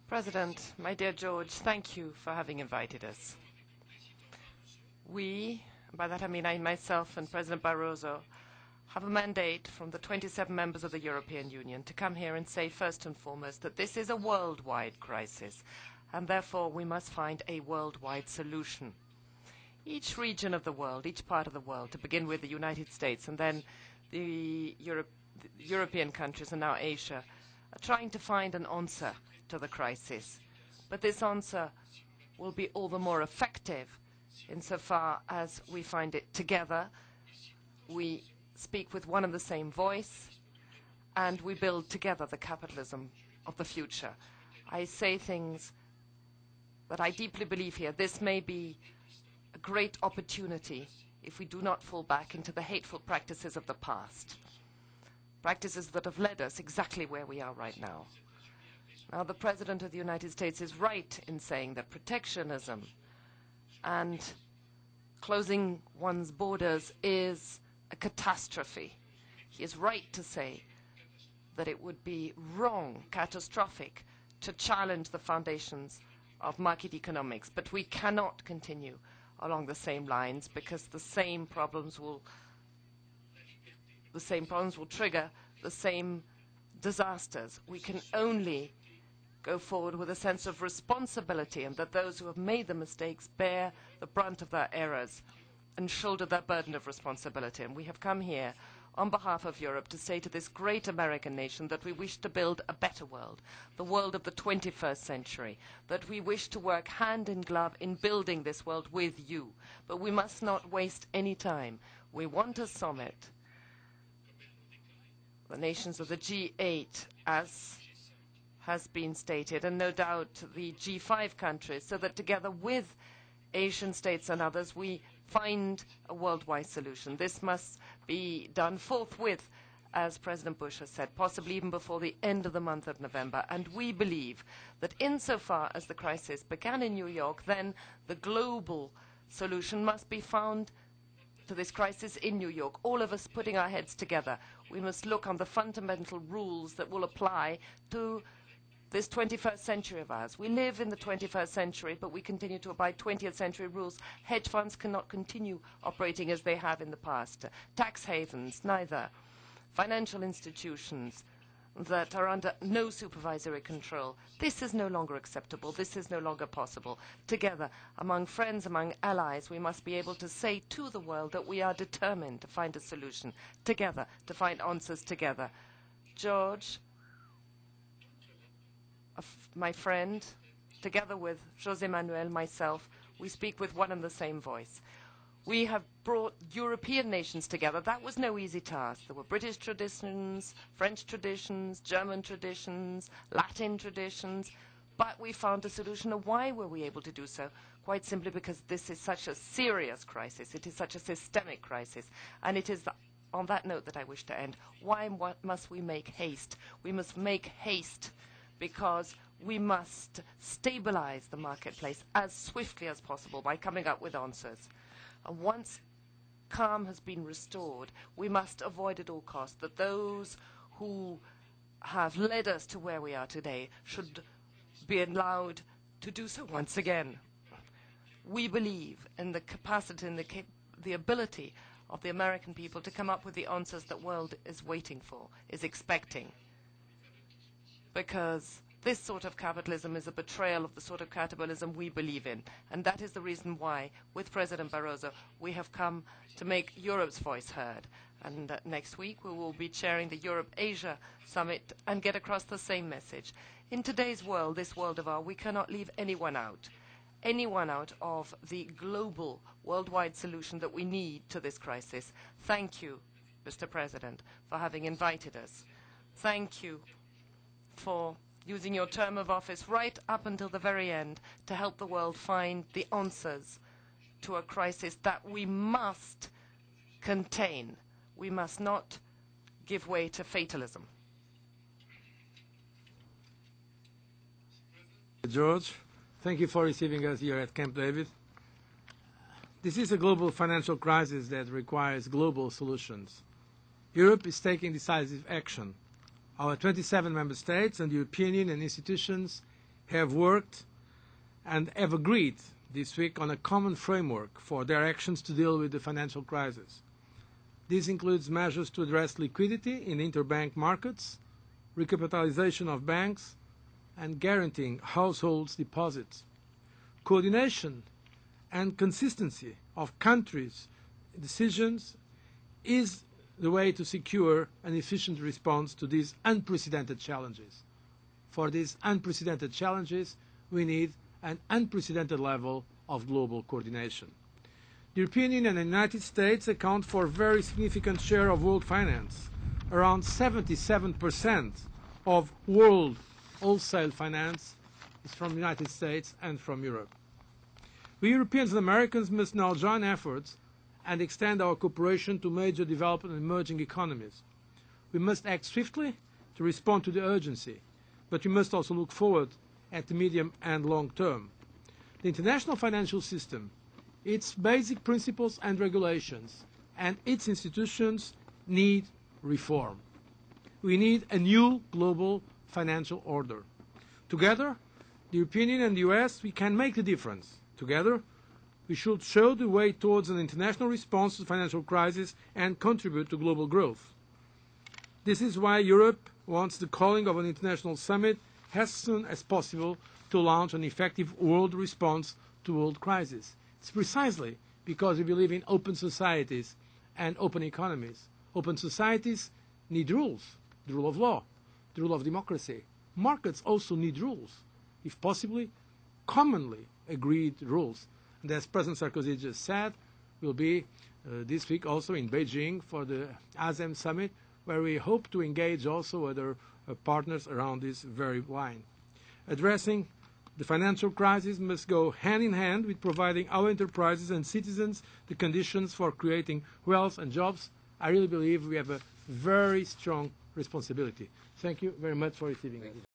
President, my dear George, thank you for having invited us. We, by that I mean I myself and President Barroso, have a mandate from the 27 members of the European Union to come here and say first and foremost that this is a worldwide crisis and therefore we must find a worldwide solution. Each region of the world, each part of the world, to begin with the United States and then the European countries and now Asia, are trying to find an answer to the crisis. But this answer will be all the more effective insofar as we find it together, we speak with one and the same voice, and we build together the capitalism of the future. I say things that I deeply believe here. This may be a great opportunity if we do not fall back into the hateful practices of the past, practices that have led us exactly where we are right now. Now, the President of the United States is right in saying that protectionism and closing one's borders is a catastrophe. He is right to say that it would be wrong, catastrophic, to challenge the foundations of market economics. But we cannot continue along the same lines because the same problems will trigger the same disasters. We can only go forward with a sense of responsibility and that those who have made the mistakes bear the brunt of their errors and shoulder their burden of responsibility. And we have come here on behalf of Europe to say to this great American nation that we wish to build a better world, the world of the 21st century, that we wish to work hand in glove in building this world with you. But we must not waste any time. We want a summit, the nations of the G8, as has been stated, and no doubt the G5 countries, so that together with Asian states and others, we find a worldwide solution. This must be done forthwith, as President Bush has said, possibly even before the end of the month of November. And we believe that insofar as the crisis began in New York, then the global solution must be found to this crisis in New York, all of us putting our heads together. We must look on the fundamental rules that will apply to this 21st century of ours. We live in the 21st century, but we continue to abide 20th century rules. Hedge funds cannot continue operating as they have in the past. Tax havens, neither. Financial institutions that are under no supervisory control. This is no longer acceptable. This is no longer possible. Together, among friends, among allies, we must be able to say to the world that we are determined to find a solution together, to find answers together. George, my friend, together with José Manuel, myself, we speak with one and the same voice. We have brought European nations together. That was no easy task. There were British traditions, French traditions, German traditions, Latin traditions, but we found a solution. And why were we able to do so? Quite simply because this is such a serious crisis. It is such a systemic crisis. And it is on that note that I wish to end. Why must we make haste? We must make haste because we must stabilize the marketplace as swiftly as possible by coming up with answers. And once calm has been restored, we must avoid at all costs that those who have led us to where we are today should be allowed to do so once again. We believe in the capacity and the ability of the American people to come up with the answers that the world is waiting for, is expecting. Because this sort of capitalism is a betrayal of the sort of capitalism we believe in. And that is the reason why, with President Barroso, we have come to make Europe's voice heard. And next week we will be chairing the Europe-Asia Summit and get across the same message. In today's world, this world of ours, we cannot leave anyone out of the global, worldwide solution that we need to this crisis. Thank you, Mr. President, for having invited us. Thank you for using your term of office right up until the very end to help the world find the answers to a crisis that we must contain. We must not give way to fatalism. George, thank you for receiving us here at Camp David. This is a global financial crisis that requires global solutions. Europe is taking decisive action. Our 27 member states and the European Union institutions have worked and have agreed this week on a common framework for their actions to deal with the financial crisis. This includes measures to address liquidity in interbank markets, recapitalization of banks, and guaranteeing households' deposits. Coordination and consistency of countries' decisions is the way to secure an efficient response to these unprecedented challenges. For these unprecedented challenges, we need an unprecedented level of global coordination. The European Union and the United States account for a very significant share of world finance. Around 77% of world wholesale finance is from the United States and from Europe. We Europeans and Americans must now join efforts and extend our cooperation to major developed and emerging economies. We must act swiftly to respond to the urgency, but we must also look forward at the medium and long term. The international financial system, its basic principles and regulations, and its institutions need reform. We need a new global financial order. Together, the European Union and the US, we can make the difference. Together, we should show the way towards an international response to the financial crisis and contribute to global growth. This is why Europe wants the calling of an international summit as soon as possible to launch an effective world response to world crisis. It's precisely because we believe in open societies and open economies. Open societies need rules, the rule of law, the rule of democracy. Markets also need rules, if possibly commonly agreed rules. And as President Sarkozy just said, we'll be this week also in Beijing for the ASEM summit, where we hope to engage also other partners around this very line. Addressing the financial crisis must go hand in hand with providing our enterprises and citizens the conditions for creating wealth and jobs. I really believe we have a very strong responsibility. Thank you very much for receiving us.